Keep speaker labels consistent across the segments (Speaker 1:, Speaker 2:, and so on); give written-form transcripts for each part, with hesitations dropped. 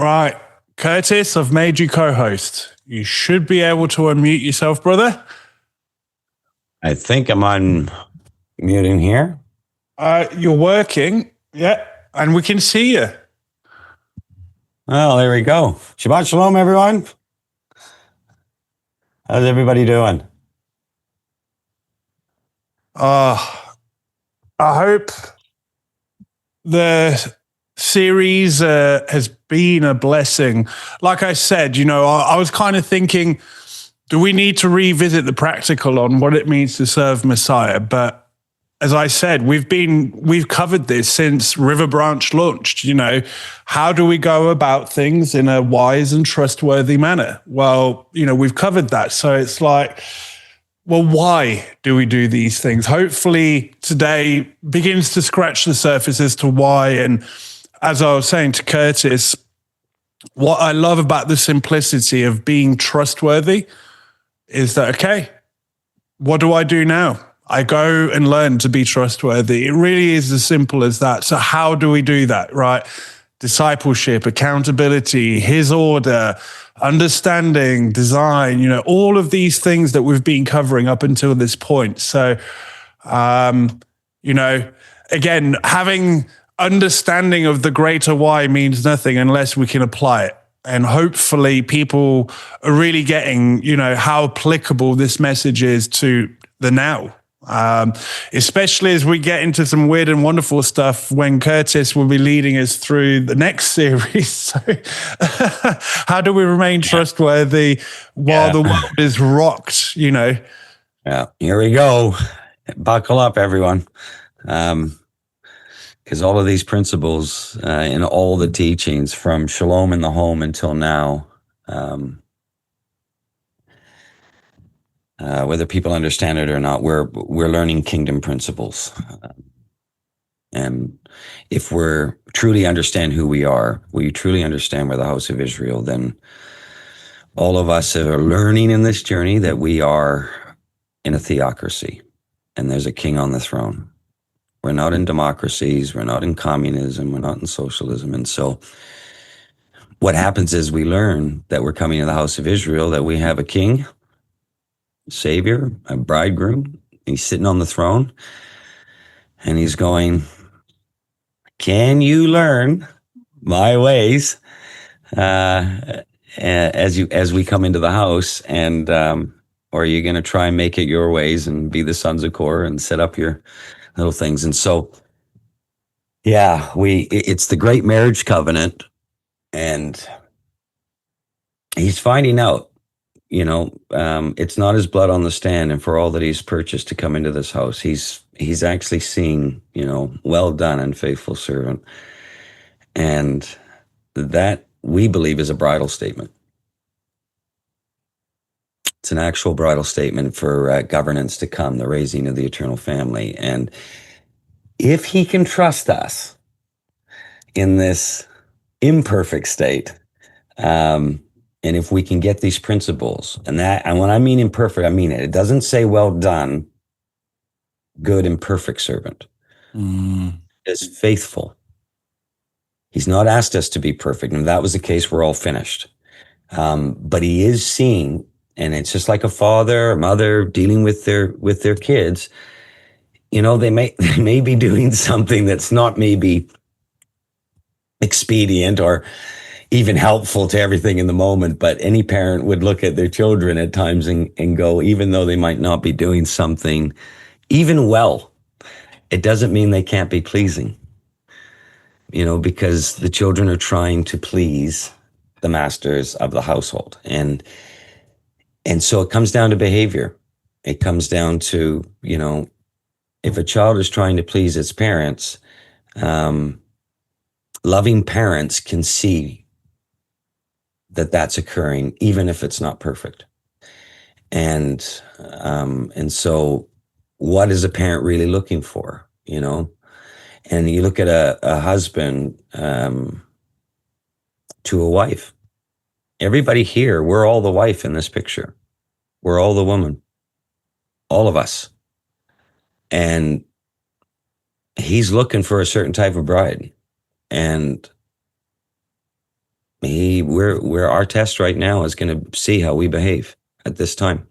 Speaker 1: Right. Curtis, I've made you co-host. You should be able to unmute yourself, brother.
Speaker 2: I think I'm on muting here.
Speaker 1: You're working. Yeah. And we can see you.
Speaker 2: Well, there we go. Shabbat shalom, everyone. How's everybody doing?
Speaker 1: I hope the series has been a blessing. Like I said, I was kind of thinking, do we need to revisit the practical on what it means to serve Messiah? But as I said, we've covered this since River Branch launched. How do we go about things in a wise and trustworthy manner? Well, we've covered that. So it's like, well, why do we do these things? Hopefully today begins to scratch the surface as to why. And as I was saying to Curtis, what I love about the simplicity of being trustworthy is that, okay, what do I do now? I go and learn to be trustworthy. It really is as simple as that. So how do we do that, right? Discipleship, accountability, his order, understanding, design, all of these things that we've been covering up until this point. So, again, having understanding of the greater why means nothing unless we can apply it. And hopefully people are really getting, how applicable this message is to the now. Especially as we get into some weird and wonderful stuff when Curtis will be leading us through the next series. So how do we remain trustworthy while the world is rocked, Yeah,
Speaker 2: here we go. Buckle up, everyone. Because all of these principles in all the teachings from Shalom in the Home until now, whether people understand it or not, we're learning kingdom principles. And if we're truly understand who we truly understand we're the house of Israel, then all of us that are learning in this journey that we are in a theocracy and there's a king on the throne. We're not in democracies, we're not in communism, we're not in socialism. And so what happens is we learn that we're coming to the house of Israel, that we have a king, Savior, a bridegroom. He's sitting on the throne and he's going, can you learn my ways as we come into the house? And or are you going to try and make it your ways and be the sons of Korah and set up your little things? And so, it's the great marriage covenant, and he's finding out, it's not his blood on the stand, and for all that he's purchased to come into this house, he's actually seeing, well done and faithful servant. And that we believe is a bridal statement. It's an actual bridal statement for governance to come, the raising of the eternal family. And if he can trust us in this imperfect state, and if we can get these principles, and when I mean imperfect, I mean it. It doesn't say, well done, good and perfect servant. It's faithful. He's not asked us to be perfect. And if that was the case, we're all finished. But he is seeing, and it's just like a father or mother dealing with their kids. They may be doing something that's not maybe expedient or even helpful to everything in the moment, but any parent would look at their children at times and go, even though they might not be doing something even well, it doesn't mean they can't be pleasing, because the children are trying to please the masters of the household. And so it comes down to behavior. It comes down to, if a child is trying to please its parents, loving parents can see that that's occurring, even if it's not perfect. And so what is a parent really looking for, And you look at a husband to a wife. Everybody here, we're all the wife in this picture. We're all the woman. All of us. And he's looking for a certain type of bride. And We're our test right now is going to see how we behave at this time,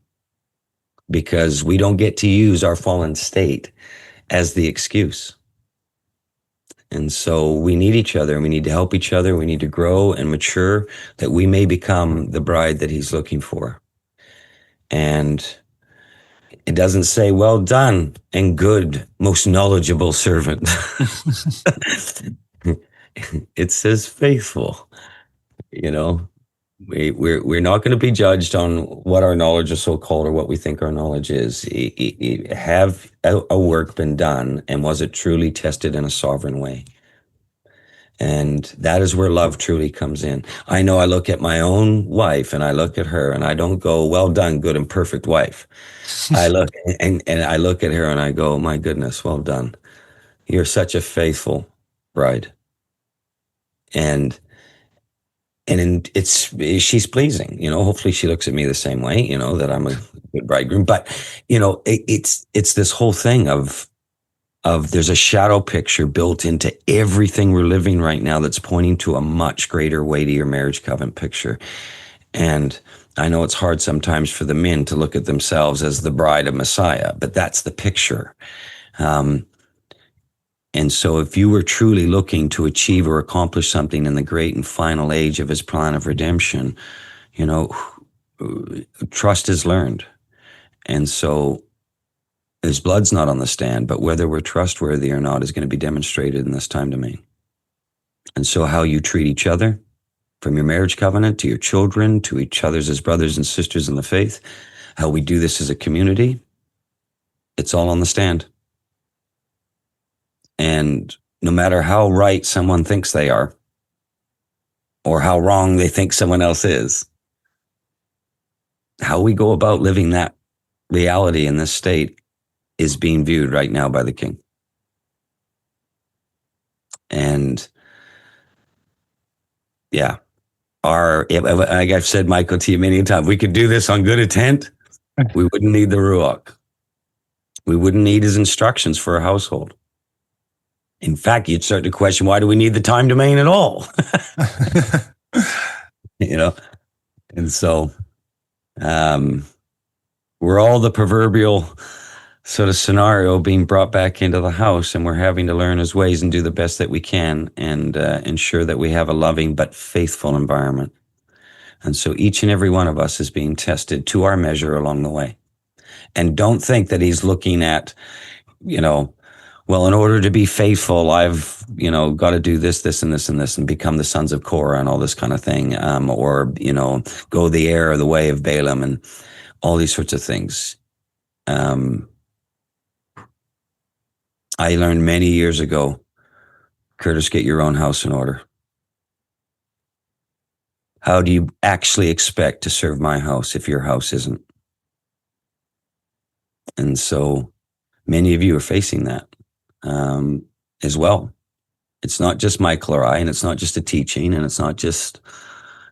Speaker 2: because we don't get to use our fallen state as the excuse. And so we need each other, and we need to help each other. We need to grow and mature, that we may become the bride that he's looking for. And it doesn't say, well done and good, most knowledgeable servant. It says faithful. You know, we're not going to be judged on what our knowledge is so-called, or what we think our knowledge is. Have a work been done, and was it truly tested in a sovereign way? And that is where love truly comes in. I know I look at my own wife, and I look at her, and I don't go, well done, good and perfect wife. I look and I look at her, and I go, my goodness, well done. You're such a faithful bride. And she's pleasing, hopefully she looks at me the same way, that I'm a good bridegroom. But, it's this whole thing of there's a shadow picture built into everything we're living right now that's pointing to a much greater, weightier marriage covenant picture. And I know it's hard sometimes for the men to look at themselves as the bride of Messiah, but that's the picture. And so if you were truly looking to achieve or accomplish something in the great and final age of his plan of redemption, trust is learned. And so his blood's not on the stand, but whether we're trustworthy or not is going to be demonstrated in this time domain. And so how you treat each other, from your marriage covenant to your children, to each other's as brothers and sisters in the faith, how we do this as a community, it's all on the stand. And no matter how right someone thinks they are, or how wrong they think someone else is, how we go about living that reality in this state is being viewed right now by the King. And yeah, like I've said, Michael, to you many times, we could do this on good intent. We wouldn't need the Ruach. We wouldn't need his instructions for a household. In fact, you'd start to question, why do we need the time domain at all? And so we're all the proverbial sort of scenario being brought back into the house, and we're having to learn his ways and do the best that we can, and ensure that we have a loving but faithful environment. And so each and every one of us is being tested to our measure along the way. And don't think that he's looking at, well, in order to be faithful, I've, got to do this, this, and this, and this, and become the sons of Korah and all this kind of thing. Or, go the air or the way of Balaam and all these sorts of things. I learned many years ago, Curtis, get your own house in order. How do you actually expect to serve my house if your house isn't? And so many of you are facing that. As well. It's not just Michael or I, and it's not just a teaching, and it's not just,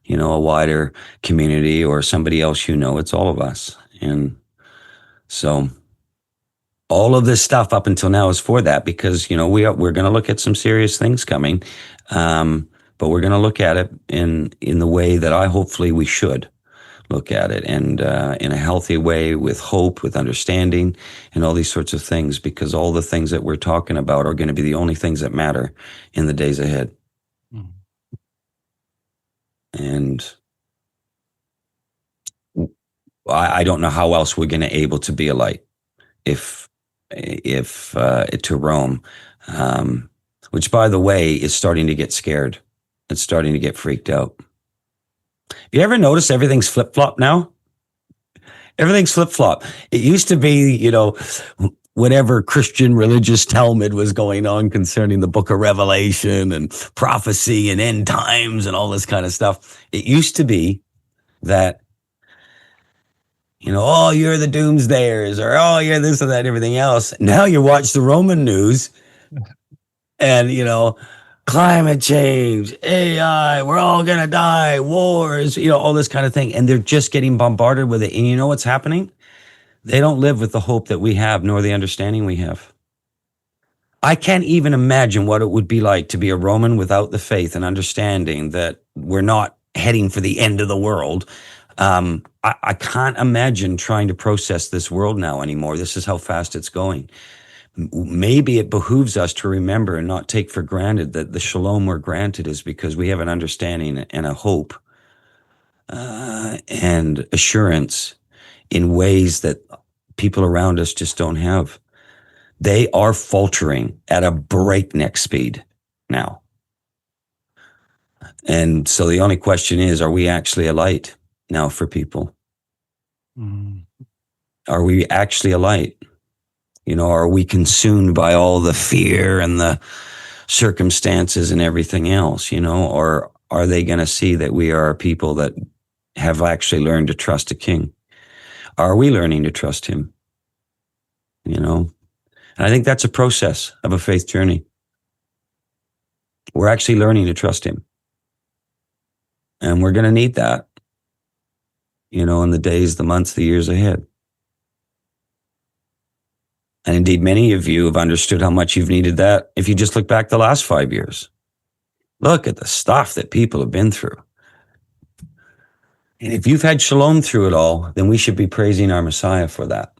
Speaker 2: a wider community or somebody else, it's all of us. And so all of this stuff up until now is for that, because, we're going to look at some serious things coming, but we're going to look at it in the way that hopefully we should look at it, and in a healthy way, with hope, with understanding, and all these sorts of things, because all the things that we're talking about are going to be the only things that matter in the days ahead. Mm. And I don't know how else we're going to able to be a light if to Rome, which, by the way, is starting to get scared. It's starting to get freaked out. You ever notice everything's flip-flop now? Everything's flip-flop. It used to be, whatever Christian religious Talmud was going on concerning the book of Revelation and prophecy and end times and all this kind of stuff. It used to be that, oh, you're the doomsdayers, or, oh, you're this and that and everything else. Now you watch the Roman news and, climate change, AI, we're all going to die, wars, all this kind of thing. And they're just getting bombarded with it. And you know what's happening? They don't live with the hope that we have, nor the understanding we have. I can't even imagine what it would be like to be a Roman without the faith and understanding that we're not heading for the end of the world. I can't imagine trying to process this world now anymore. This is how fast it's going. Maybe it behooves us to remember and not take for granted that the shalom we're granted is because we have an understanding and a hope and assurance in ways that people around us just don't have. They are faltering at a breakneck speed now. And so the only question is, are we actually a light now for people? Are we actually a light? Are we consumed by all the fear and the circumstances and everything else, or are they going to see that we are people that have actually learned to trust a king? Are we learning to trust him? And I think that's a process of a faith journey. We're actually learning to trust him. And we're going to need that, in the days, the months, the years ahead. And indeed, many of you have understood how much you've needed that if you just look back the last 5 years. Look at the stuff that people have been through. And if you've had shalom through it all, then we should be praising our Messiah for that.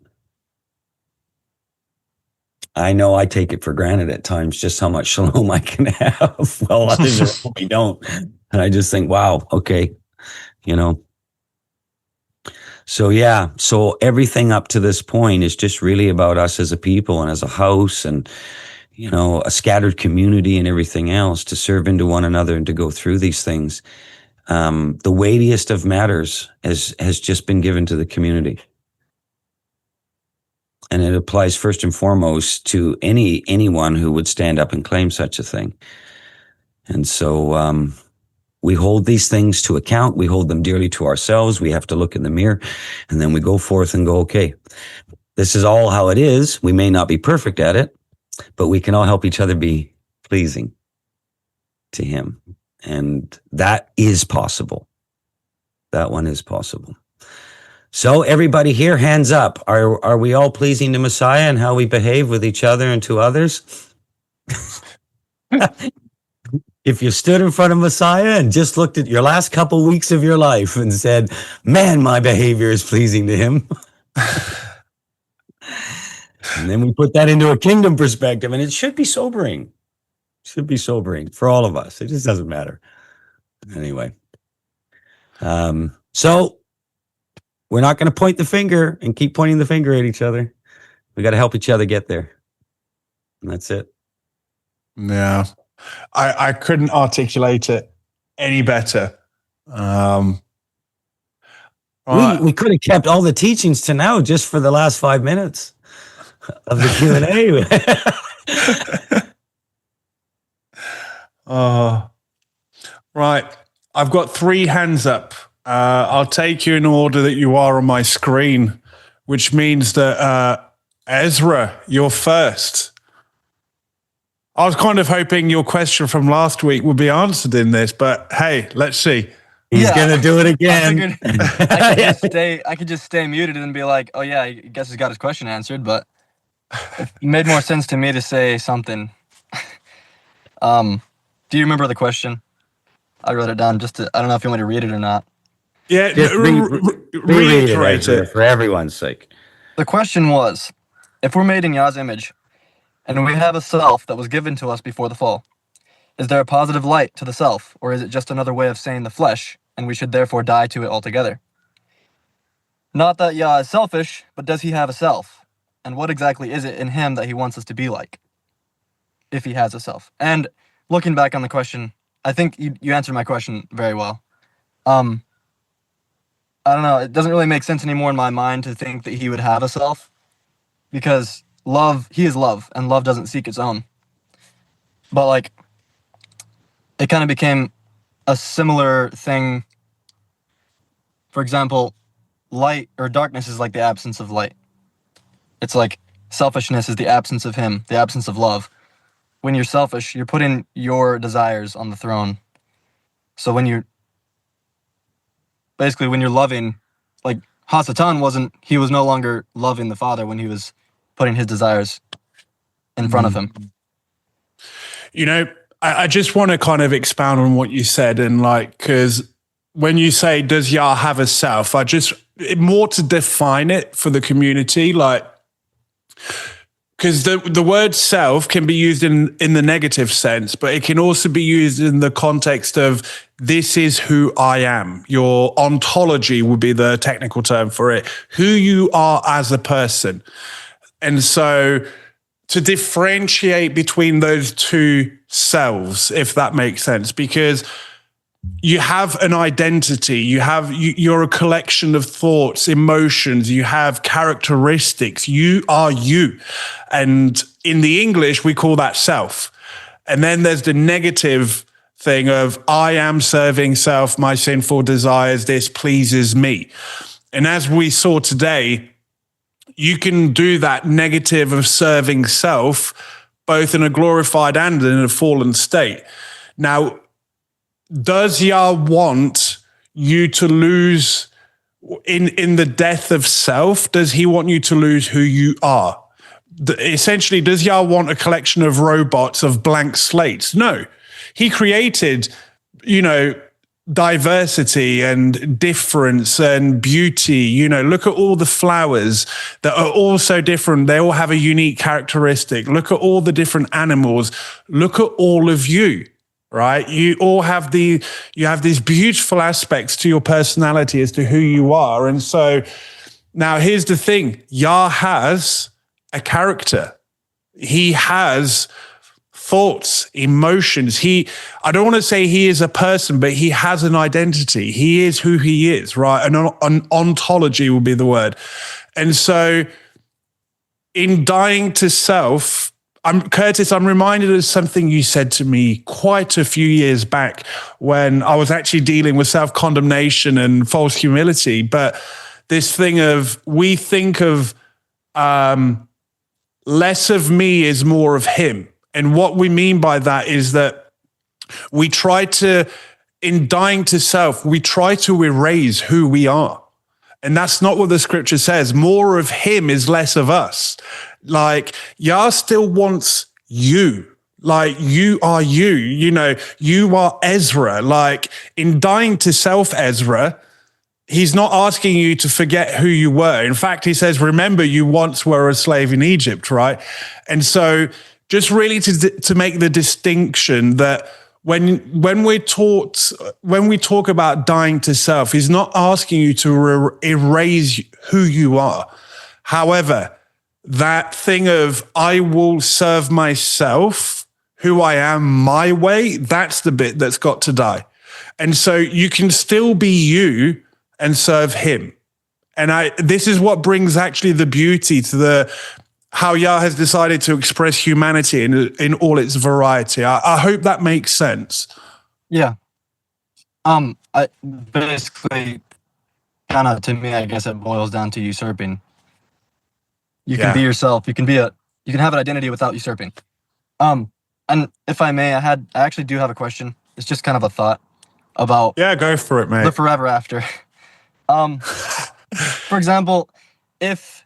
Speaker 2: I know I take it for granted at times just how much shalom I can have while others really don't. And I just think, wow, okay, So yeah, so everything up to this point is just really about us as a people and as a house and, a scattered community and everything else to serve into one another and to go through these things. The weightiest of matters has just been given to the community. And it applies first and foremost to anyone who would stand up and claim such a thing. And so we hold these things to account. We hold them dearly to ourselves. We have to look in the mirror, and then we go forth and go, okay, this is all how it is. We may not be perfect at it, but we can all help each other be pleasing to him. And that is possible. That one is possible. So everybody here, hands up. Are we all pleasing to Messiah and how we behave with each other and to others? If you stood in front of Messiah and just looked at your last couple weeks of your life and said, man, my behavior is pleasing to him. And then we put that into a kingdom perspective, and it should be sobering. It should be sobering for all of us. It just doesn't matter. Anyway. So we're not going to point the finger and keep pointing the finger at each other. We got to help each other get there. And that's it.
Speaker 1: Yeah. I couldn't articulate it any better.
Speaker 2: We could have kept all the teachings to now just for the last 5 minutes of the Q&A.
Speaker 1: Right. I've got 3 hands up. I'll take you in order that you are on my screen, which means that Ezra, you're first. I was kind of hoping your question from last week would be answered in this, but hey, let's see.
Speaker 2: He's going to do it again.
Speaker 3: I could just stay muted and be like, oh yeah, I guess he's got his question answered, but it made more sense to me to say something. Do you remember the question? I wrote it down I don't know if you want me to read it or not.
Speaker 1: Yeah,
Speaker 2: reiterate it for everyone's sake.
Speaker 3: The question was, if we're made in Yah's image, and we have a self that was given to us before the fall, is there a positive light to the self, or is it just another way of saying the flesh, and we should therefore die to it altogether? Not that Yah is selfish, but does he have a self? And what exactly is it in him that he wants us to be like, if he has a self? And looking back on the question, I think you answered my question very well. I don't know, it doesn't really make sense anymore in my mind to think that he would have a self, because he is love, and love doesn't seek its own. But like, it kind of became a similar thing. For example, light or darkness is like the absence of light. It's like selfishness is the absence of him, the absence of love. When you're selfish, you're putting your desires on the throne. So when you're loving, like Hasatan he was no longer loving the Father when he was putting his desires in front of him.
Speaker 1: You know, I just want to kind of expound on what you said, and like, because when you say, does Yah have a self, more to define it for the community, like, because the word self can be used in the negative sense, but it can also be used in the context of this is who I am. Your ontology would be the technical term for it, who you are as a person. And so to differentiate between those two selves, if that makes sense, because you have an identity, you're a collection of thoughts, emotions, you have characteristics, you are you. And in the English, we call that self. And then there's the negative thing of I am serving self, my sinful desires, this pleases me. And as we saw today, you can do that negative of serving self, both in a glorified and in a fallen state. Now, does Yah want you to lose in the death of self? Does he want you to lose who you are? Essentially, does Yah want a collection of robots of blank slates? No. He created, diversity and difference and beauty. Look at all the flowers that are all so different. They all have a unique characteristic. Look at all the different animals. Look at all of you. Right? You all have you have these beautiful aspects to your personality as to who you are. And so now here's the thing. Yah has a character. He has thoughts, emotions. I don't want to say he is a person, but he has an identity. He is who he is, right? An ontology will be the word. And so in dying to self, Curtis, I'm reminded of something you said to me quite a few years back when I was actually dealing with self-condemnation and false humility. But this thing of, we think of less of me is more of him. And what we mean by that is that we try to, in dying to self, we try to erase who we are. And that's not what the scripture says. More of him is less of us. Like, Yah still wants you. Like, you are you. You are Ezra. Like, in dying to self, Ezra, he's not asking you to forget who you were. In fact, he says, remember, you once were a slave in Egypt, right? And so just really to make the distinction that when we talk about dying to self, he's not asking you to erase who you are. However, that thing of I will serve myself, who I am, my way, that's the bit that's got to die. And so you can still be you and serve him. And this is what brings actually the beauty to how Yah has decided to express humanity in all its variety. I hope that makes sense.
Speaker 3: Yeah. I basically, kind of, to me, I guess it boils down to usurping. You can be yourself. You can have an identity without usurping. And if I may, I actually do have a question. It's just kind of a thought about.
Speaker 1: Yeah, go for it, mate.
Speaker 3: The forever after. For example, if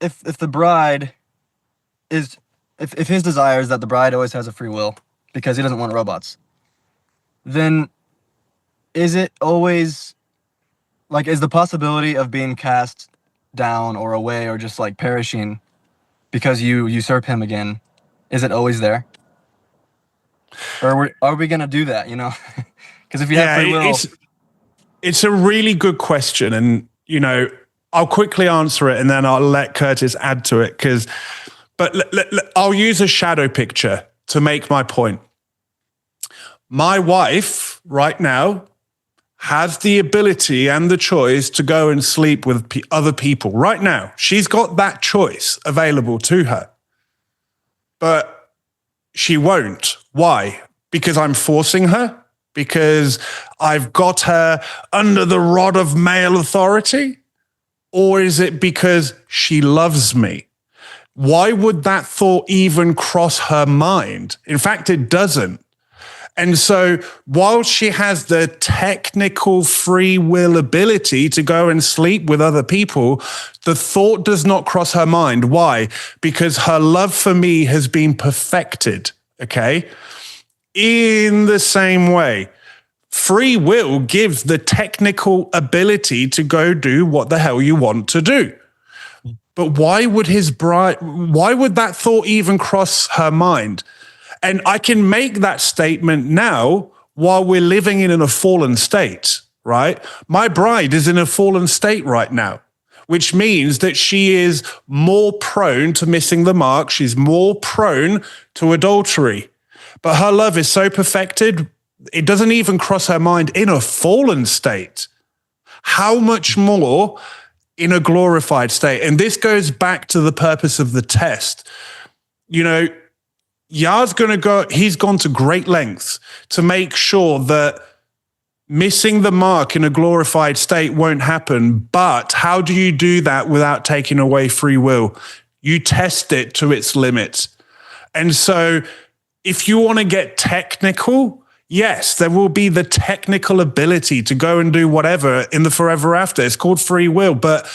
Speaker 3: the bride is, if his desire is that the bride always has a free will because he doesn't want robots, then is it always, like, is the possibility of being cast down or away or just like perishing because you usurp him again, is it always there? Or are we going to do that, Because if you have free will...
Speaker 1: It's a really good question. And, I'll quickly answer it and then I'll let Curtis add to it. But I'll use a shadow picture to make my point. My wife right now has the ability and the choice to go and sleep with other people right now. She's got that choice available to her. But she won't. Why? Because I'm forcing her? Because I've got her under the rod of male authority? Or is it because she loves me? Why would that thought even cross her mind? In fact, it doesn't. And so while she has the technical free will ability to go and sleep with other people, the thought does not cross her mind. Why? Because her love for me has been perfected, okay? In the same way, free will gives the technical ability to go do what the hell you want to do. But why would that thought even cross her mind? And I can make that statement now while we're living in a fallen state, right? My bride is in a fallen state right now, which means that she is more prone to missing the mark. She's more prone to adultery. But her love is so perfected, it doesn't even cross her mind in a fallen state. How much more in a glorified state? And this goes back to the purpose of the test. You know, he's gone to great lengths to make sure that missing the mark in a glorified state won't happen. But how do you do that without taking away free will? You test it to its limits. And so if you want to get technical, yes, there will be the technical ability to go and do whatever in the forever after. It's called free will. But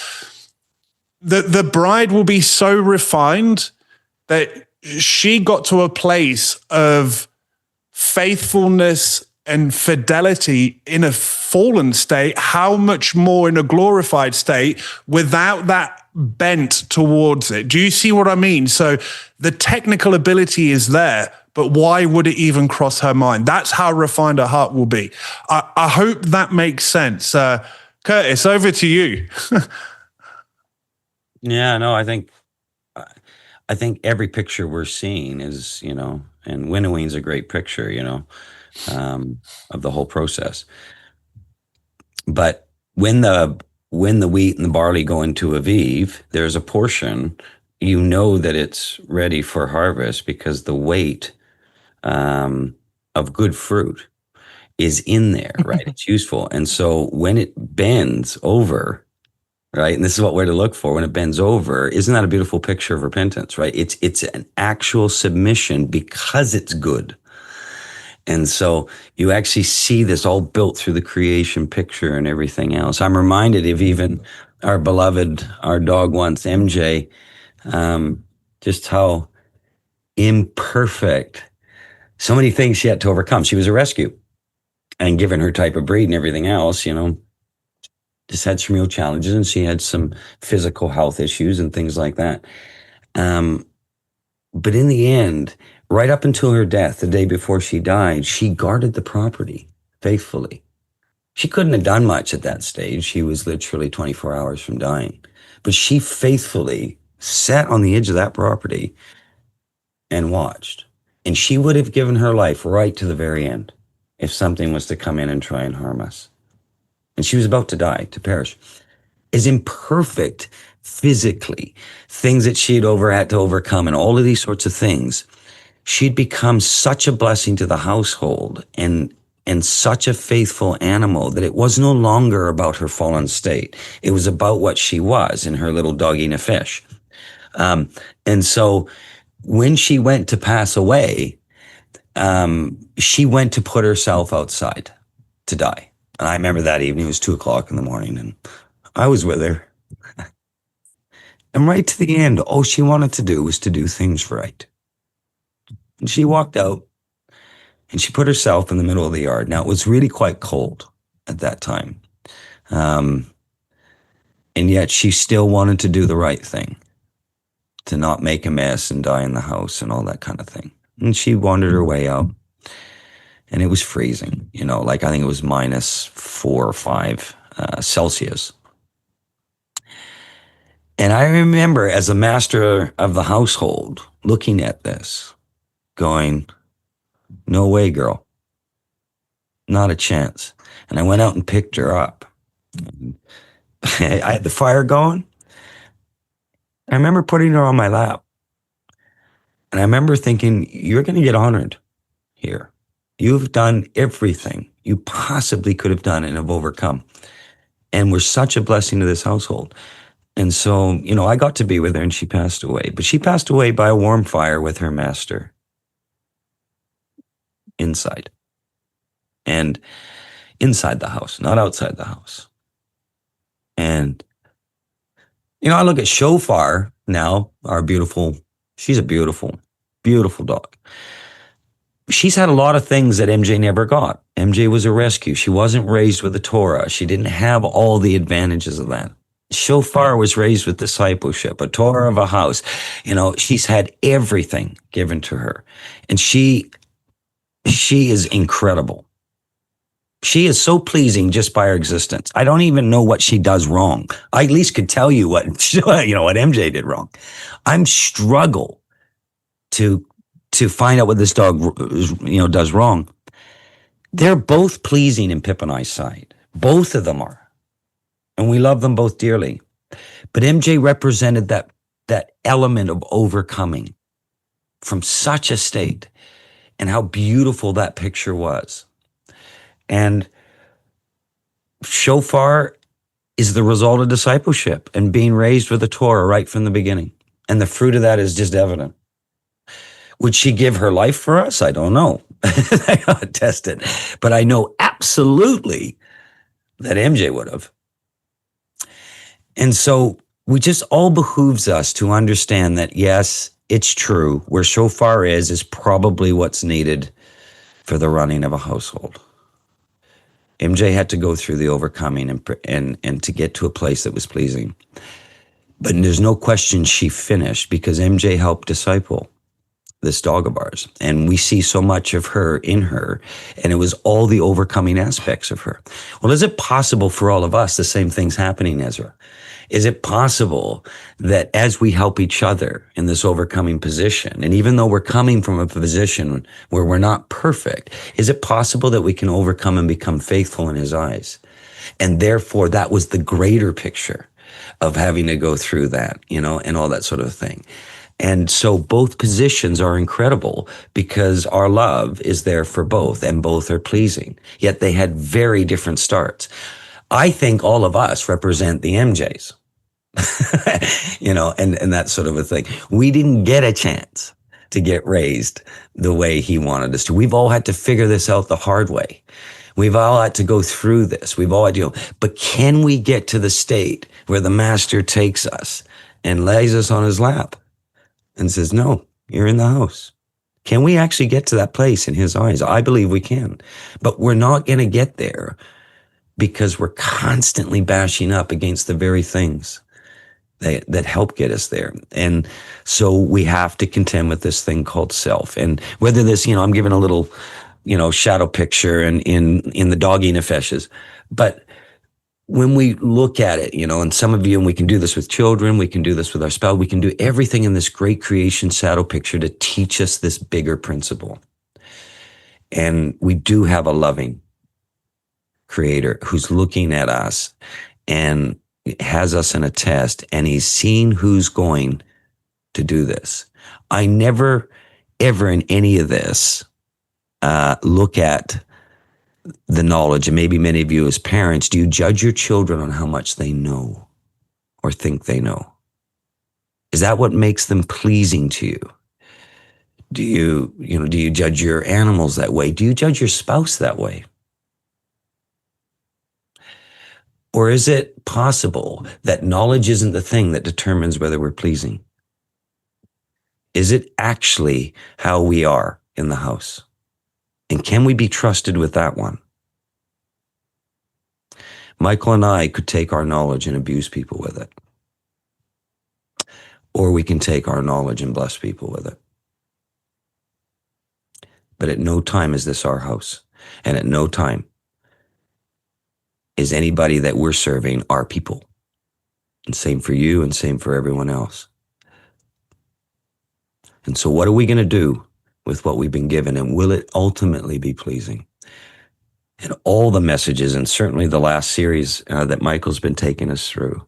Speaker 1: the bride will be so refined that she got to a place of faithfulness and fidelity in a fallen state. How much more in a glorified state without that bent towards it? Do you see what I mean? So the technical ability is there, but why would it even cross her mind? That's how refined her heart will be. I hope that makes sense. Curtis, over to you.
Speaker 2: Yeah, no, I think every picture we're seeing is, and winnowing's a great picture, of the whole process. But when the wheat and the barley go into Aviv, there's a portion, that it's ready for harvest because the weight of good fruit is in there, right? It's useful. And so when it bends over, right, and this is what we're to look for, when it bends over, isn't that a beautiful picture of repentance, right? It's an actual submission because it's good. And so you actually see this all built through the creation picture and everything else. I'm reminded of even our dog once, MJ, just how imperfect, so many things she had to overcome. She was a rescue, and given her type of breed and everything else, just had some real challenges, and she had some physical health issues and things like that. But in the end, right up until her death, the day before she died, she guarded the property faithfully. She couldn't have done much at that stage. She was literally 24 hours from dying. But she faithfully sat on the edge of that property and watched. And she would have given her life right to the very end if something was to come in and try and harm us. And she was about to die, to perish. As imperfect physically, things that she'd had to overcome and all of these sorts of things, she'd become such a blessing to the household and such a faithful animal that it was no longer about her fallen state. It was about what she was in her little doggy and a fish. And so when she went to pass away, she went to put herself outside to die. And I remember that evening, it was 2:00 in the morning, and I was with her. And right to the end, all she wanted to do was to do things right. And she walked out and she put herself in the middle of the yard. Now, it was really quite cold at that time. And yet she still wanted to do the right thing, to not make a mess and die in the house and all that kind of thing. And she wandered her way out. And it was freezing, I think it was -4 or 5 Celsius. And I remember as a master of the household looking at this, going, no way, girl, not a chance. And I went out and picked her up. I had the fire going. I remember putting her on my lap. And I remember thinking, you're going to get honored here. You've done everything you possibly could have done and have overcome. And we're such a blessing to this household. And so, I got to be with her and she passed away. But she passed away by a warm fire with her master inside. and inside the house, not outside the house. And, I look at Shofar now, she's a beautiful, beautiful dog. She's had a lot of things that MJ never got. MJ was a rescue. She wasn't raised with the Torah. She didn't have all the advantages of that. Shofar was raised with discipleship, a Torah of a house. She's had everything given to her. And she is incredible. She is so pleasing just by her existence. I don't even know what she does wrong. I at least could tell you what MJ did wrong. I'm struggle to find out what this dog, does wrong. They're both pleasing in Pip and I's sight. Both of them are. And we love them both dearly. But MJ represented that element of overcoming from such a state, and how beautiful that picture was. And Shofar is the result of discipleship and being raised with the Torah right from the beginning. And the fruit of that is just evident. Would she give her life for us? I don't know. I gotta test it. But I know absolutely that MJ would have. And so we just all behooves us to understand that, yes, it's true. Where Shofar is probably what's needed for the running of a household. MJ had to go through the overcoming and to get to a place that was pleasing. But there's no question she finished, because MJ helped disciple this dog of ours. And we see so much of her in her, and it was all the overcoming aspects of her. Well, is it possible for all of us the same thing's happening, Ezra? Is it possible that as we help each other in this overcoming position, and even though we're coming from a position where we're not perfect, is it possible that we can overcome and become faithful in his eyes? And therefore, that was the greater picture of having to go through that, and all that sort of thing. And so both positions are incredible, because our love is there for both, and both are pleasing. Yet they had very different starts. I think all of us represent the MJs, and that sort of a thing. We didn't get a chance to get raised the way he wanted us to. We've all had to figure this out the hard way. We've all had to go through this. We've all had to, but can we get to the state where the master takes us and lays us on his lap and says, no, you're in the house? Can we actually get to that place in his eyes? I believe we can, but we're not going to get there because we're constantly bashing up against the very things that help get us there. And so we have to contend with this thing called self. And whether this, I'm giving a little, shadow picture and in the doggy nefeshes, but when we look at it, and some of you, and we can do this with children, we can do this with our spouse, we can do everything in this great creation shadow picture to teach us this bigger principle. And we do have a loving Creator who's looking at us and has us in a test, and he's seeing who's going to do this. I never, ever in any of this look at the knowledge, and maybe many of you as parents, do you judge your children on how much they know or think they know? Is that what makes them pleasing to you? Do you judge your animals that way? Do you judge your spouse that way? Or is it possible that knowledge isn't the thing that determines whether we're pleasing? Is it actually how we are in the house? And can we be trusted with that one? Michael and I could take our knowledge and abuse people with it. Or we can take our knowledge and bless people with it. But at no time is this our house. And at no time is anybody that we're serving our people. And same for you, and same for everyone else. And so what are we going to do with what we've been given, and will it ultimately be pleasing? And all the messages, and certainly the last series that Michael's been taking us through,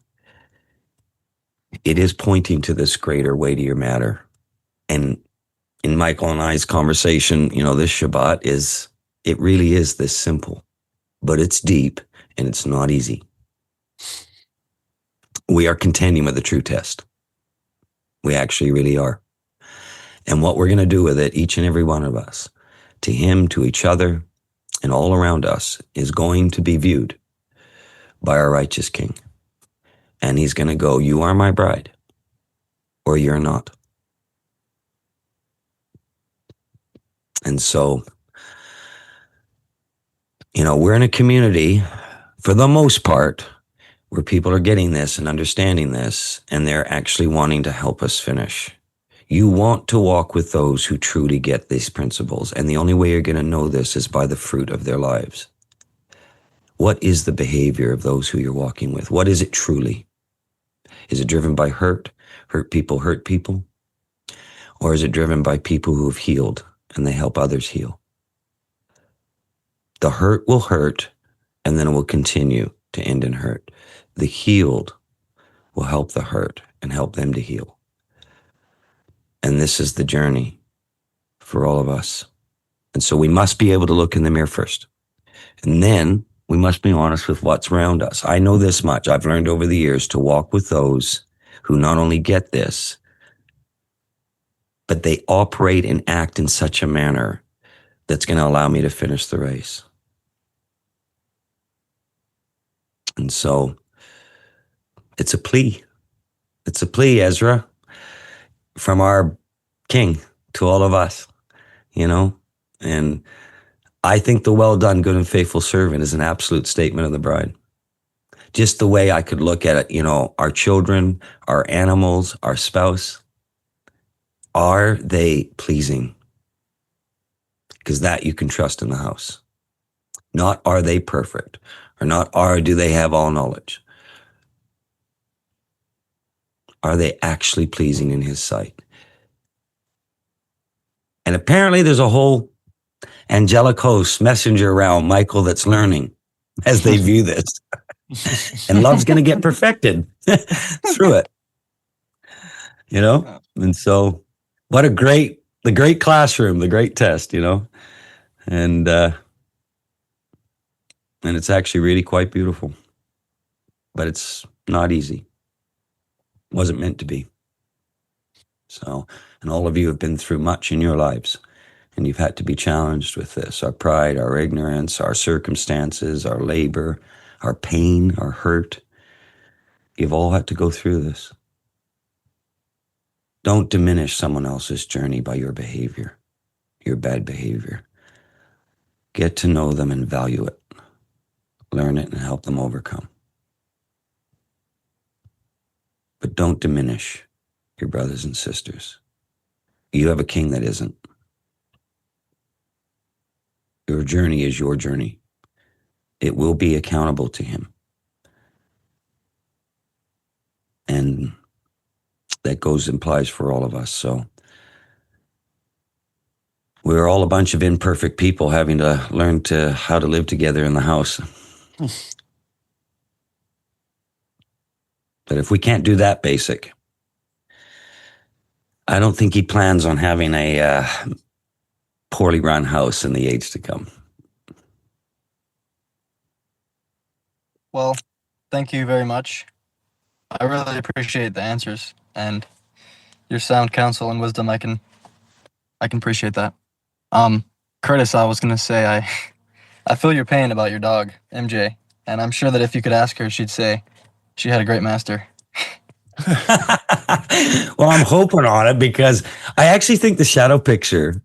Speaker 2: it is pointing to this greater, weightier matter. And in Michael and I's conversation, this Shabbat it really is this simple, but it's deep and it's not easy. We are contending with a true test. We actually really are. And what we're going to do with it, each and every one of us, to him, to each other, and all around us is going to be viewed by our righteous King. And he's going to go, you are my bride, or you're not. And so, we're in a community, for the most part, where people are getting this and understanding this, and they're actually wanting to help us finish. You want to walk with those who truly get these principles, and the only way you're going to know this is by the fruit of their lives. What is the behavior of those who you're walking with? What is it truly? Is it driven by hurt? Hurt people hurt people? Or is it driven by people who have healed and they help others heal? The hurt will hurt, and then it will continue to end in hurt. The healed will help the hurt and help them to heal. And this is the journey for all of us. And so we must be able to look in the mirror first. And then we must be honest with what's around us. I know this much. I've learned over the years to walk with those who not only get this, but they operate and act in such a manner that's going to allow me to finish the race. And so it's a plea. It's a plea, Ezra, from our King to all of us, and I think the well done, good and faithful servant is an absolute statement of the bride. Just the way I could look at it, our children, our animals, our spouse, are they pleasing? Because that you can trust in the house. Not are they perfect, or not do they have all knowledge. Are they actually pleasing in his sight? And apparently there's a whole angelic host messenger around Michael that's learning as they view this. And love's going to get perfected through it. And so what the great classroom, the great test, and it's actually really quite beautiful, but it's not easy. Wasn't meant to be. So, and all of you have been through much in your lives, and you've had to be challenged with this, our pride, our ignorance, our circumstances, our labor, our pain, our hurt. You've all had to go through this. Don't diminish someone else's journey by your behavior, your bad behavior. Get to know them and value it. Learn it and help them overcome. But don't diminish your brothers and sisters. You have a King that isn't. Your journey is your journey. It will be accountable to him. And that implies for all of us. So we're all a bunch of imperfect people having to learn how to live together in the house. But if we can't do that basic, I don't think he plans on having a poorly run house in the age to come.
Speaker 3: Well, thank you very much. I really appreciate the answers and your sound counsel and wisdom. I can appreciate that. Curtis, I was gonna say I feel your pain about your dog, MJ, and I'm sure that if you could ask her, she'd say she had a great master.
Speaker 2: Well, I'm hoping on it, because I actually think the shadow picture,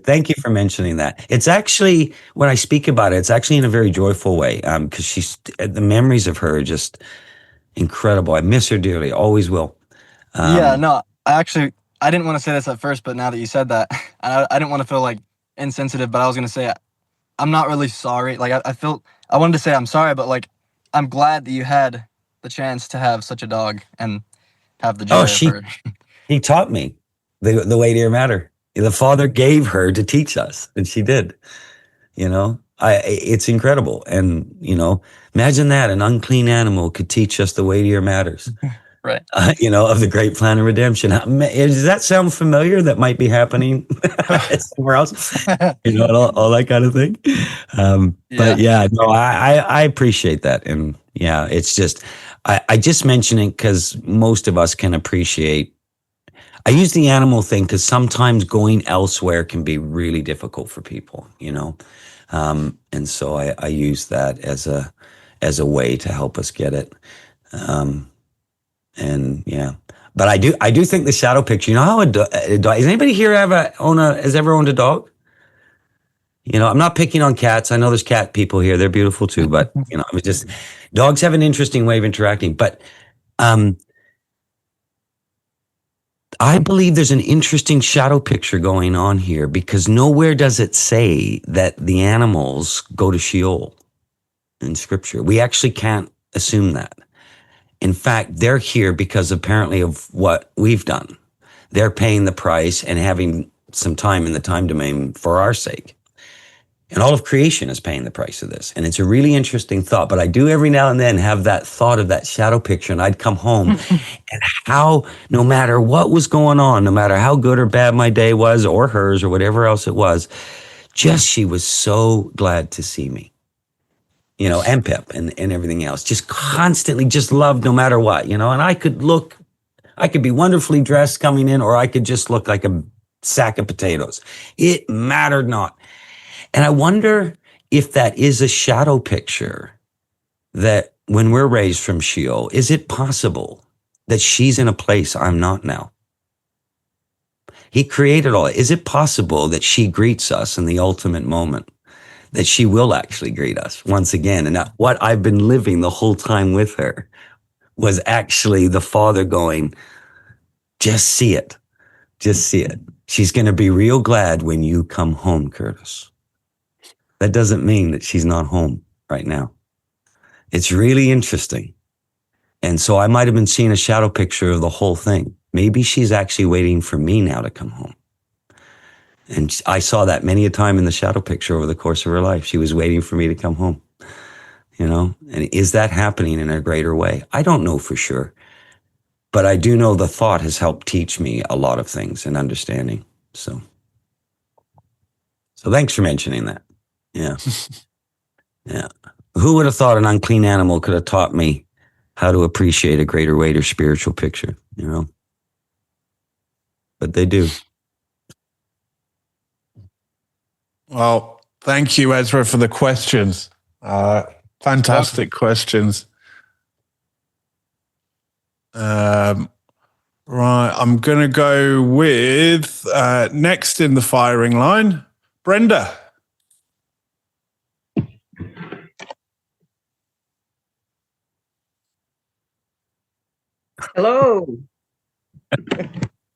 Speaker 2: thank you for mentioning that. It's actually, when I speak about it, it's actually in a very joyful way, because the memories of her are just incredible. I miss her dearly, always will.
Speaker 3: Yeah, no, I didn't want to say this at first, but now that you said that, I didn't want to feel like insensitive, but I was going to say, I'm not really sorry. Like, I wanted to say I'm sorry, but like, I'm glad that you had the chance to have such a dog and have the joy of her.
Speaker 2: He taught me the way to matter. The Father gave her to teach us, and she did. It's incredible. And, imagine that an unclean animal could teach us the way to matters.
Speaker 3: Right.
Speaker 2: Of the great plan of redemption. Does that sound familiar? That might be happening somewhere else, all that kind of thing. But yeah, no, I appreciate that. And yeah, it's just, I just mention it because most of us can appreciate. I use the animal thing because sometimes going elsewhere can be really difficult for people, And so I use that as a way to help us get it. And yeah, but I do think the shadow picture, you know how a dog, does anybody here has ever owned a dog? You know, I'm not picking on cats. I know there's cat people here. They're beautiful too, but you know, dogs have an interesting way of interacting. But I believe there's an interesting shadow picture going on here, because nowhere does it say that the animals go to Sheol in Scripture. We actually can't assume that. In fact, they're here because apparently of what we've done. They're paying the price and having some time in the time domain for our sake. And all of creation is paying the price of this. And it's a really interesting thought, but I do every now and then have that thought of that shadow picture, and I'd come home and how, no matter what was going on, no matter how good or bad my day was, or hers, or whatever else it was, just she was so glad to see me, you know, and Pip and everything else, just constantly just loved no matter what, you know. And I could be wonderfully dressed coming in, or I could just look like a sack of potatoes. It mattered not. And I wonder if that is a shadow picture, that when we're raised from Sheol, is it possible that she's in a place I'm not now? He created all. Is it possible that she greets us in the ultimate moment, that she will actually greet us once again? And what I've been living the whole time with her was actually the Father going, just see it. Just see it. She's going to be real glad when you come home, Curtis. That doesn't mean that she's not home right now. It's really interesting. And so I might have been seeing a shadow picture of the whole thing. Maybe she's actually waiting for me now to come home. And I saw that many a time in the shadow picture over the course of her life. She was waiting for me to come home, you know? And is that happening in a greater way? I don't know for sure. But I do know the thought has helped teach me a lot of things and understanding. So thanks for mentioning that. Yeah. Yeah. Who would have thought an unclean animal could have taught me how to appreciate a greater weight or spiritual picture, you know? But they do.
Speaker 1: Well, thank you, Ezra, for the questions. Fantastic questions. Right. I'm going to go with next in the firing line, Brenda.
Speaker 4: Hello.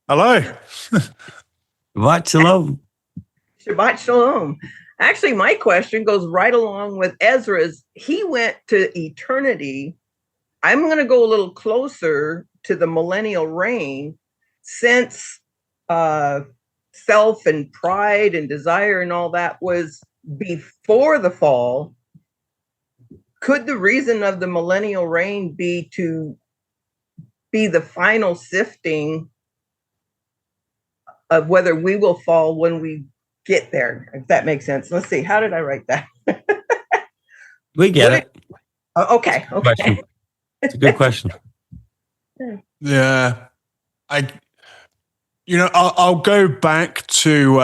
Speaker 1: Hello.
Speaker 2: Shabbat shalom.
Speaker 4: Shabbat shalom. Actually, my question goes right along with Ezra's. He went to eternity. I'm going to go a little closer to the millennial reign, since self and pride and desire and all that was before the fall. Could the reason of the millennial reign be to be the final sifting of whether we will fall when we get there, if that makes sense? Let's see. How did I write that?
Speaker 2: We get it.
Speaker 4: Okay.
Speaker 2: Question. It's a good question.
Speaker 1: Yeah. I'll go back to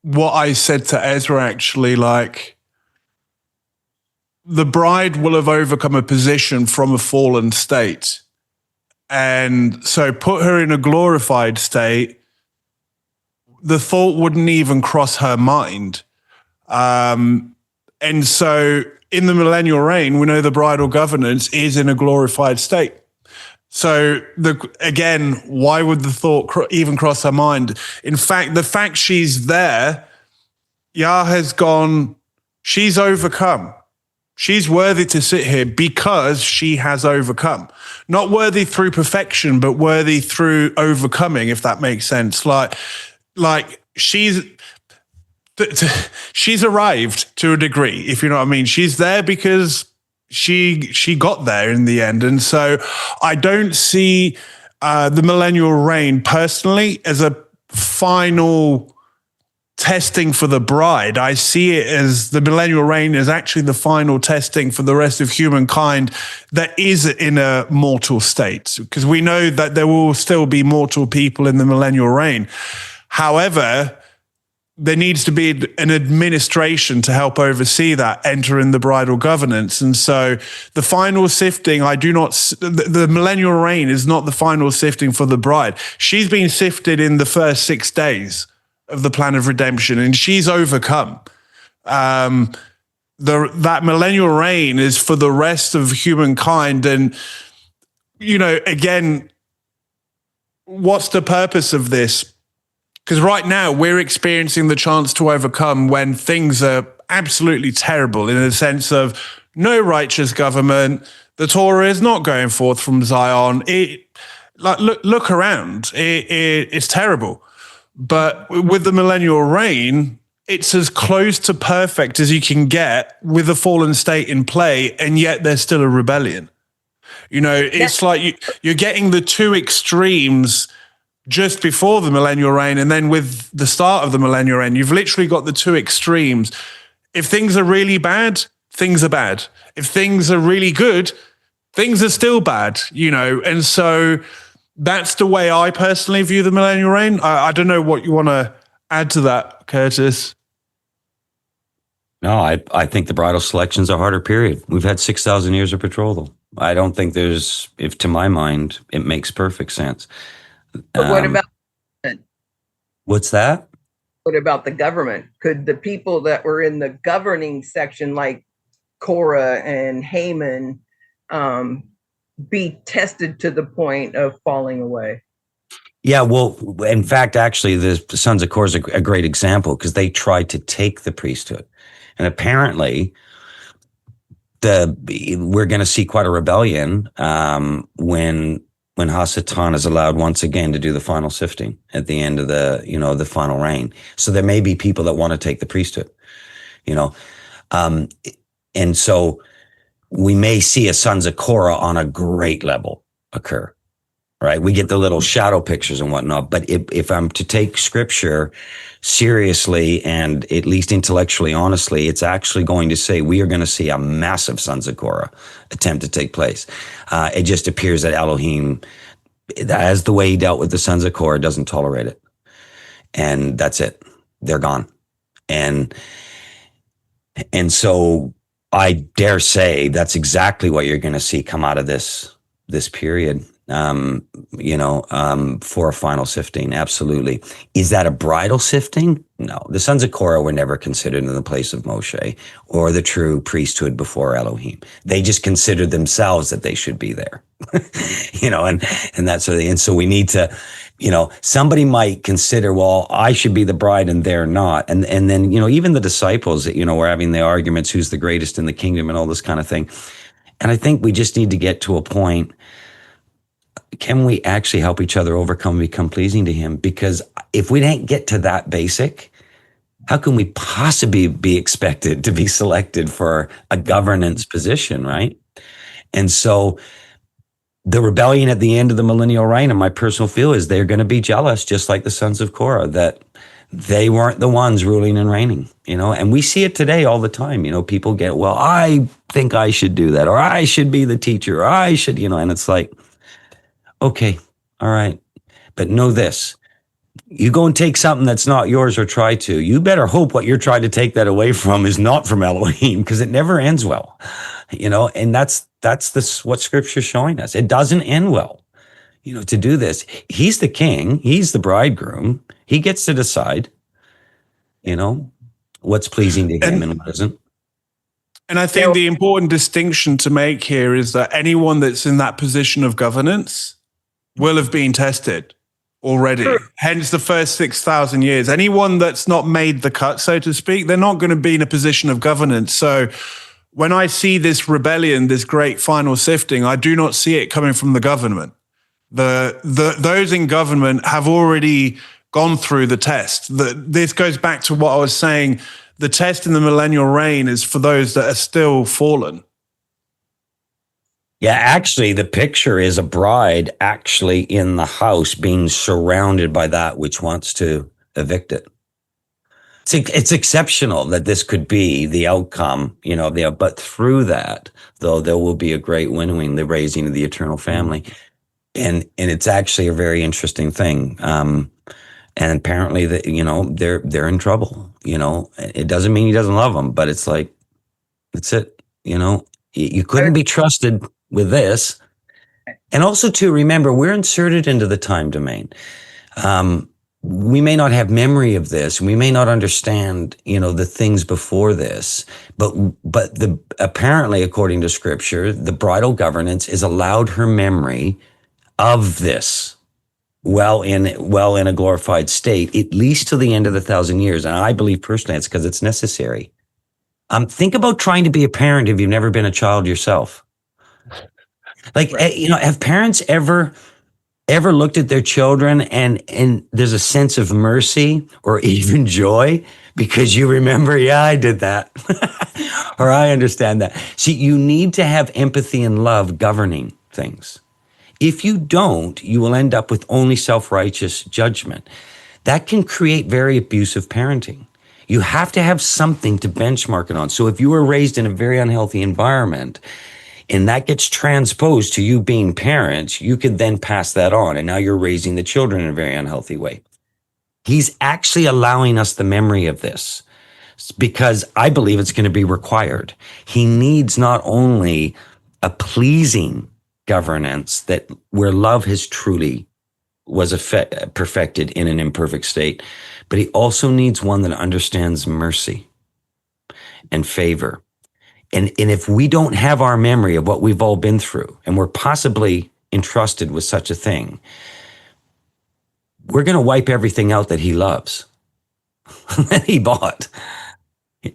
Speaker 1: what I said to Ezra, actually, like, the bride will have overcome a position from a fallen state. And so put her in a glorified state, the thought wouldn't even cross her mind. And so in the millennial reign, we know the bridal governance is in a glorified state. So again, why would the thought even cross her mind? In fact, the fact she's there, Yah has gone, she's overcome. She's worthy to sit here because she has overcome. Not worthy through perfection, but worthy through overcoming, if that makes sense. Like she's arrived to a degree, if you know what I mean. She's there because she got there in the end. And so I don't see the millennial reign personally as a final testing for the bride. I see it as the millennial reign is actually the final testing for the rest of humankind that is in a mortal state, because we know that there will still be mortal people in the millennial reign. However, there needs to be an administration to help oversee that, enter in the bridal governance. And so the final sifting, the millennial reign is not the final sifting for the bride. She's been sifted in the first 6 days of the plan of redemption, and she's overcome. That millennial reign is for the rest of humankind. And, again, what's the purpose of this? Because right now we're experiencing the chance to overcome when things are absolutely terrible, in the sense of no righteous government. The Torah is not going forth from Zion. Look around. It's terrible. But with the millennial reign, it's as close to perfect as you can get with a fallen state in play, and yet there's still a rebellion. It's like you're getting the two extremes just before the millennial reign, and then with the start of the millennial reign, you've literally got the two extremes. If things are really bad, things are bad. If things are really good, things are still bad, and so that's the way I personally view the millennial reign. I don't know what you want to add to that, Curtis.
Speaker 2: No, I think the bridal selection's a harder period. We've had 6,000 years of betrothal. I don't think if to my mind, it makes perfect sense.
Speaker 4: But what about?
Speaker 2: What's that?
Speaker 4: What about the government? Could the people that were in the governing section, like Korah and Haman, be tested to the point of falling away?
Speaker 2: Yeah, well, in fact, actually, the sons of Korah is a great example, because they tried to take the priesthood. And apparently, we're going to see quite a rebellion when Hasatan is allowed once again to do the final sifting at the end of the final reign. So there may be people that want to take the priesthood, and so we may see a sons of Korah on a great level occur. Right, we get the little shadow pictures and whatnot. But if I'm to take Scripture seriously and at least intellectually honestly, it's actually going to say we are going to see a massive sons of Korah attempt to take place. It just appears that Elohim, as the way he dealt with the sons of Korah, doesn't tolerate it, and that's it. They're gone, and so I dare say that's exactly what you're going to see come out of this period. For a final sifting. Absolutely. Is that a bridal sifting? No. The sons of Korah were never considered in the place of Moshe or the true priesthood before Elohim. They just considered themselves that they should be there, and that's what and so we need to, somebody might consider, well, I should be the bride and they're not. And then, even the disciples, were having the arguments, who's the greatest in the kingdom and all this kind of thing. And I think we just need to get to a point. Can we actually help each other overcome and become pleasing to him? Because if we don't get to that basic, how can we possibly be expected to be selected for a governance position, right? And so the rebellion at the end of the millennial reign, and my personal feel is they're going to be jealous, just like the sons of Korah, that they weren't the ones ruling and reigning, and we see it today all the time. People get, well, I think I should do that, or I should be the teacher, or I should, and it's like, okay, all right. But know this, you go and take something that's not yours or try to, you better hope what you're trying to take that away from is not from Elohim, because it never ends well, and that's what Scripture's showing us. It doesn't end well, to do this. He's the king, he's the bridegroom, he gets to decide, what's pleasing to him and what isn't.
Speaker 1: And I think the important distinction to make here is that anyone that's in that position of governance will have been tested already. Sure. Hence the first 6,000 years. Anyone that's not made the cut, so to speak, they're not going to be in a position of governance. So when I see this rebellion, this great final sifting, I do not see it coming from the government. Those in government have already gone through the test. This goes back to what I was saying. The test in the millennial reign is for those that are still fallen.
Speaker 2: Yeah, actually, the picture is a bride actually in the house being surrounded by that which wants to evict it. It's exceptional that this could be the outcome, but through that, though, there will be a great winnowing, the raising of the eternal family. And it's actually a very interesting thing. And apparently that, they're in trouble. It doesn't mean he doesn't love them, but it's like, that's it. You couldn't be trusted with this. And also to remember, we're inserted into the time domain. We may not have memory of this. We may not understand, the things before this, but apparently, according to scripture, the bridal governance is allowed her memory of this well in a glorified state, at least to the end of the 1,000 years. And I believe personally it's because it's necessary. Think about trying to be a parent if you've never been a child yourself. Like, right. Have parents ever looked at their children and there's a sense of mercy or even joy because you remember, yeah, I did that. Or I understand that. See, you need to have empathy and love governing things. If you don't, you will end up with only self-righteous judgment. That can create very abusive parenting. You have to have something to benchmark it on. So if you were raised in a very unhealthy environment and that gets transposed to you being parents, you could then pass that on. And now you're raising the children in a very unhealthy way. He's actually allowing us the memory of this because I believe it's going to be required. He needs not only a pleasing governance that where love has truly was perfected in an imperfect state, but he also needs one that understands mercy and favor. And if we don't have our memory of what we've all been through, and we're possibly entrusted with such a thing, we're going to wipe everything out that he loves, that he bought.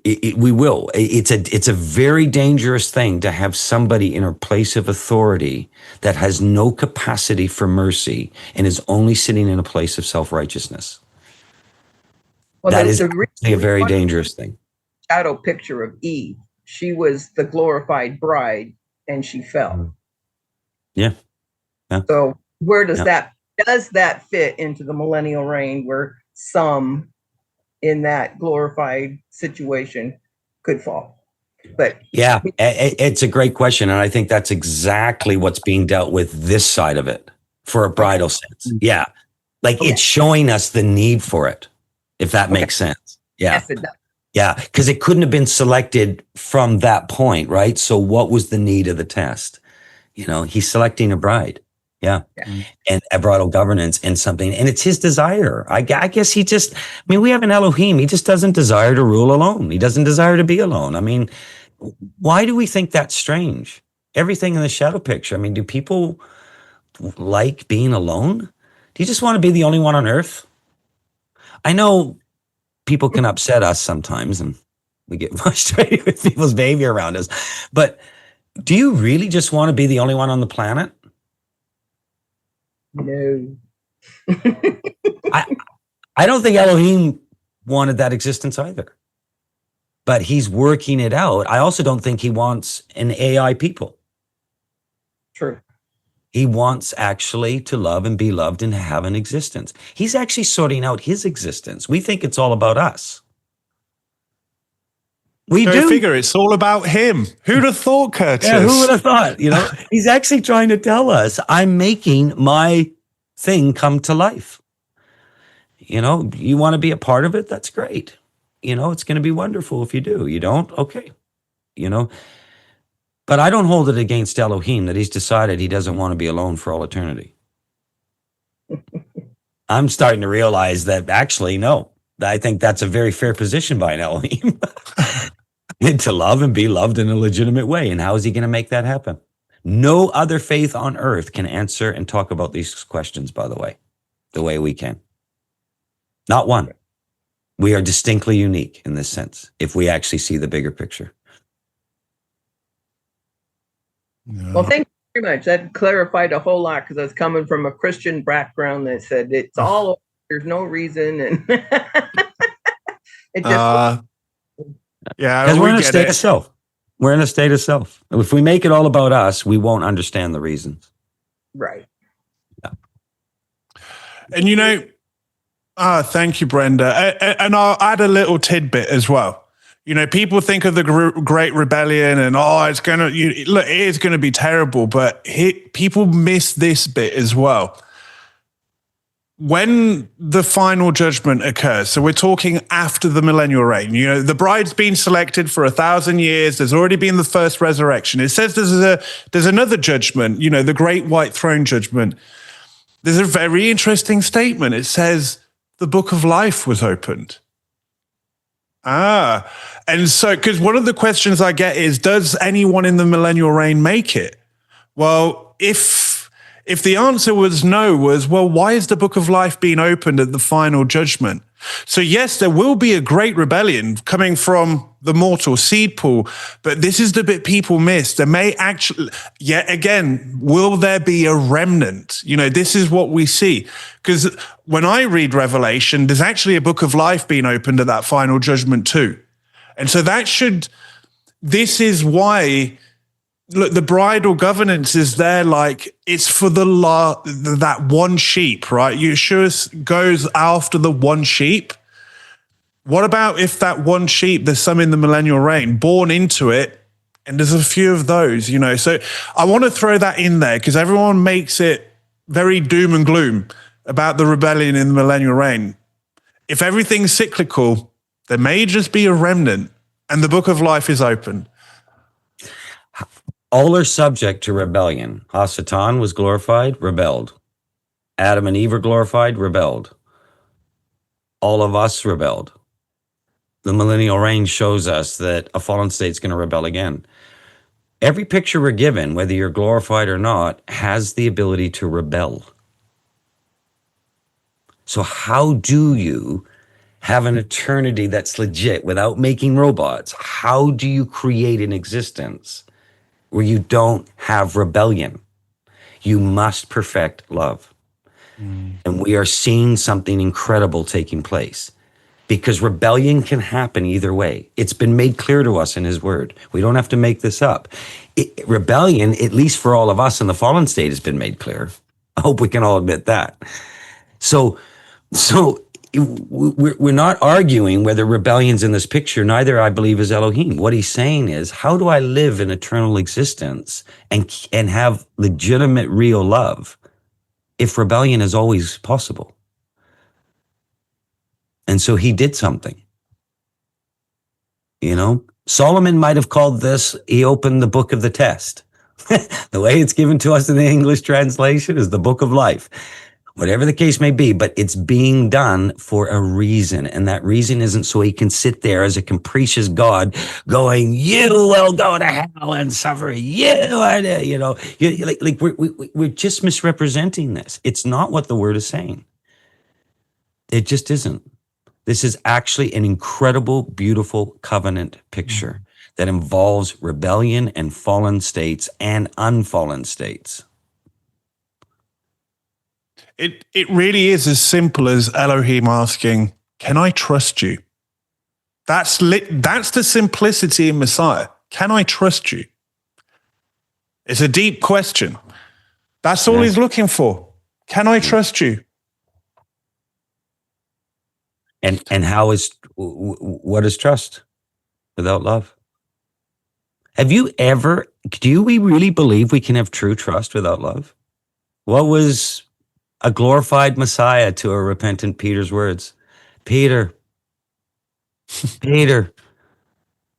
Speaker 2: We will. It's a very dangerous thing to have somebody in a place of authority that has no capacity for mercy and is only sitting in a place of self-righteousness. Well, that is a very dangerous thing.
Speaker 4: Shadow picture of Eve. She was the glorified bride and she fell.
Speaker 2: Yeah.
Speaker 4: So where does that fit into the millennial reign where some in that glorified situation could fall? But
Speaker 2: yeah, it's a great question. And I think that's exactly what's being dealt with this side of it for a bridal sense. Yeah. Like it's showing us the need for it, if that makes sense. Yeah.
Speaker 4: Yes, it does.
Speaker 2: Yeah, because it couldn't have been selected from that point, right? So what was the need of the test? He's selecting a bride. Yeah. And a bridal governance and something. And it's his desire. I guess we have an Elohim. He just doesn't desire to rule alone. He doesn't desire to be alone. I mean, why do we think that's strange? Everything in the shadow picture. I mean, do people like being alone? Do you just want to be the only one on earth? I know people can upset us sometimes and we get frustrated with people's behavior around us. But do you really just want to be the only one on the planet?
Speaker 4: No.
Speaker 2: I don't think Elohim wanted that existence either. But he's working it out. I also don't think he wants an AI people.
Speaker 4: True.
Speaker 2: He wants actually to love and be loved and have an existence. He's actually sorting out his existence. We think it's all about us. We do.
Speaker 1: Figure it's all about him. Who'd have thought, Curtis?
Speaker 2: Yeah, who would have thought? He's actually trying to tell us, I'm making my thing come to life. You want to be a part of it? That's great. It's going to be wonderful if you do. You don't? Okay. But I don't hold it against Elohim that he's decided he doesn't want to be alone for all eternity. I'm starting to realize that actually, no. I think that's a very fair position by an Elohim. And to love and be loved in a legitimate way. And how is he going to make that happen? No other faith on earth can answer and talk about these questions, by the way we can. Not one. We are distinctly unique in this sense, if we actually see the bigger picture.
Speaker 4: No. Well, thank you very much. That clarified a whole lot because I was coming from a Christian background that said it's all, there's no reason. And it just.
Speaker 1: Yeah,
Speaker 2: because we're in a state of self. We're in a state of self. If we make it all about us, we won't understand the reasons.
Speaker 4: Right.
Speaker 1: Yeah. And thank you, Brenda. And I'll add a little tidbit as well. People think of the Great Rebellion and, it's going to, look, it is going to be terrible, but people miss this bit as well. when the final judgment occurs, so we're talking after the millennial reign, the bride's been selected for 1,000 years. There's already been the first resurrection. It says there's another judgment, the great white throne judgment. There's a very interesting statement. It says the book of life was opened. And so, because one of the questions I get is, does anyone in the millennial reign make it? Well, if the answer was no, well, why is the book of life being opened at the final judgment? So yes, there will be a great rebellion coming from the mortal seed pool, but this is the bit people miss. There may actually, yet again, will there be a remnant? This is what we see. Because when I read Revelation, there's actually a book of life being opened at that final judgment too. And so this is why, look, the bridal governance is there, like it's for that one sheep, right? Yeshua goes after the one sheep. What about if that one sheep, there's some in the millennial reign, born into it, and there's a few of those, So I want to throw that in there because everyone makes it very doom and gloom about the rebellion in the millennial reign. If everything's cyclical, there may just be a remnant, and the book of life is open.
Speaker 2: All are subject to rebellion. Hasatan was glorified, rebelled. Adam and Eve were glorified, rebelled. All of us rebelled. The millennial reign shows us that a fallen state's going to rebel again. Every picture we're given, whether you're glorified or not, has the ability to rebel. So how do you have an eternity that's legit without making robots? How do you create an existence where you don't have rebellion? You must perfect love. And we are seeing something incredible taking place because rebellion can happen either way. It's been made clear to us in his word. We don't have to make this up. Rebellion, at least for all of us in the fallen state, has been made clear. I hope we can all admit that. So we're not arguing whether rebellion's in this picture. Neither, I believe, is Elohim. What he's saying is, how do I live in eternal existence and have legitimate, real love if rebellion is always possible? And so he did something. Solomon might have called this, he opened the book of the test. The way it's given to us in the English translation is the book of life. Whatever the case may be, but it's being done for a reason. And that reason isn't so he can sit there as a capricious God going, you will go to hell and suffer. We're just misrepresenting this. It's not what the word is saying. It just isn't. This is actually an incredible, beautiful covenant picture that involves rebellion and fallen states and unfallen states.
Speaker 1: It really is as simple as Elohim asking, can I trust you? That's the simplicity in Messiah. Can I trust you? It's a deep question. That's all he's looking for. Can I trust you?
Speaker 2: And what is trust without love? Do we really believe we can have true trust without love? What was a glorified Messiah to a repentant Peter's words? Peter,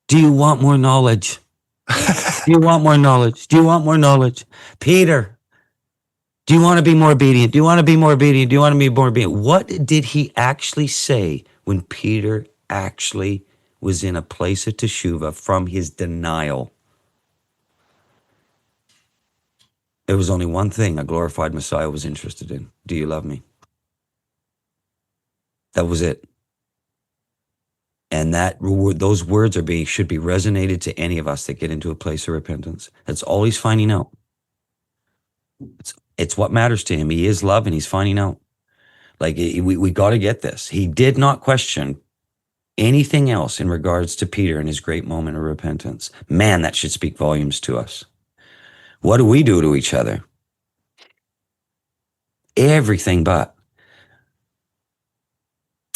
Speaker 2: do you want more knowledge? Do you want more knowledge? Do you want more knowledge? Peter, do you want to be more obedient? Do you want to be more obedient? Do you want to be more obedient? What did he actually say when Peter actually was in a place of teshuvah from his denial? There was only one thing a glorified Messiah was interested in. Do you love me? That was it. And those words should be resonated to any of us that get into a place of repentance. That's all he's finding out. It's what matters to him. He is love, and he's finding out. We got to get this. He did not question anything else in regards to Peter and his great moment of repentance. Man, that should speak volumes to us. What do we do to each other? Everything but.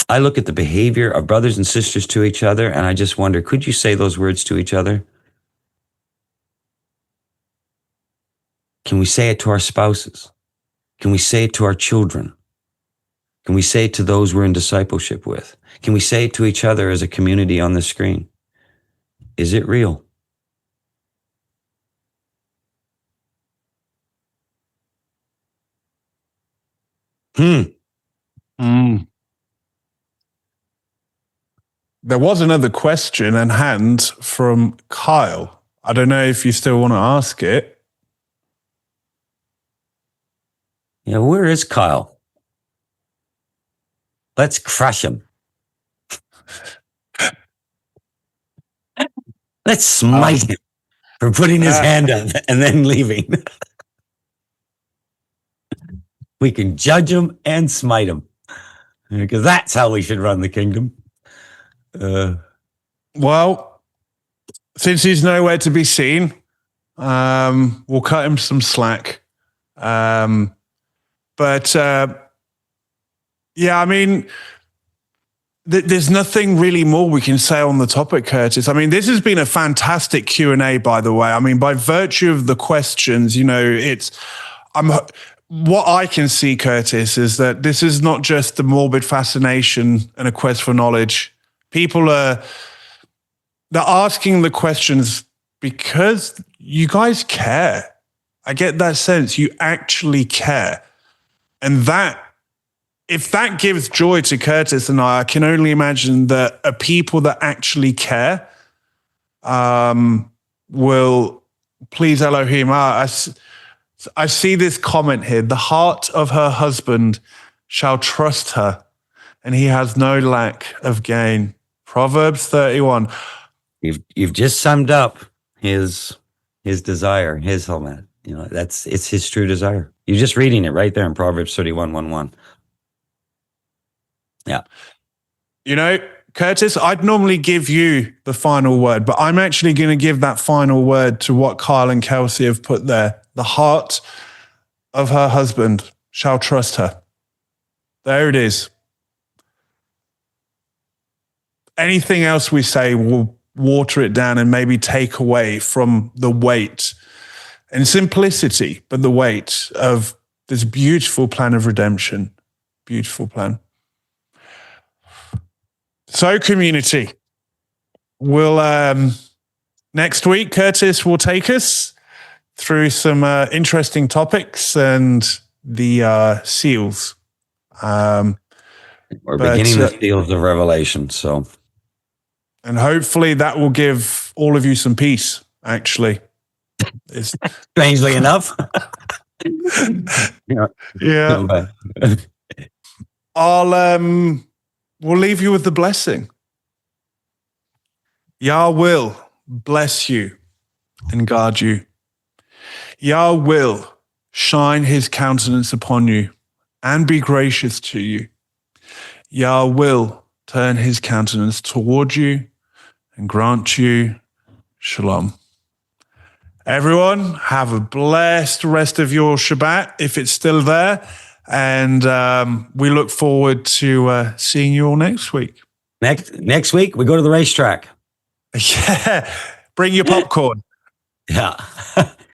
Speaker 2: I look at the behavior of brothers and sisters to each other, and I just wonder, could you say those words to each other? Can we say it to our spouses? Can we say it to our children? Can we say it to those we're in discipleship with? Can we say it to each other as a community on the screen? Is it real?
Speaker 1: Mm. There was another question and hand from Kyle. I don't know if you still want to ask it.
Speaker 2: Yeah, where is Kyle? Let's crush him. Let's smite him for putting his hand up and then leaving. We can judge him and smite him, because that's how we should run the kingdom.
Speaker 1: Well, since he's nowhere to be seen, we'll cut him some slack. But yeah, I mean, there's nothing really more we can say on the topic, Curtis. I mean, this has been a fantastic Q&A, by the way. I mean, by virtue of the questions, you know, what I can see, Curtis, is that this is not just a morbid fascination and a quest for knowledge. People they're asking the questions because you guys care. I get that sense you actually care. And if that gives joy to Curtis and I can only imagine that a people that actually care will please Elohim. I see this comment here. The heart of her husband shall trust her, and he has no lack of gain. Proverbs 31.
Speaker 2: You've just summed up his desire, his helmet. You know, it's his true desire. You're just reading it right there in Proverbs 31:1. Yeah.
Speaker 1: You know, Curtis, I'd normally give you the final word, but I'm actually going to give that final word to what Kyle and Kelsey have put there. The heart of her husband shall trust her. There it is. Anything else we say will water it down and maybe take away from the weight and simplicity, but the weight of this beautiful plan of redemption. Beautiful plan. So, community, we'll next week, Curtis will take us through some interesting topics and the seals.
Speaker 2: We're beginning the seals of Revelation, so.
Speaker 1: And hopefully that will give all of you some peace, actually.
Speaker 2: Strangely enough.
Speaker 1: Yeah. We'll leave you with the blessing. Yah will bless you and guard you. Yah will shine his countenance upon you and be gracious to you. Yah will turn his countenance toward you and grant you shalom. Everyone, have a blessed rest of your Shabbat, if it's still there. And we look forward to seeing you all next week.
Speaker 2: Next week, we go to the racetrack.
Speaker 1: Yeah. Bring your popcorn.
Speaker 2: Yeah.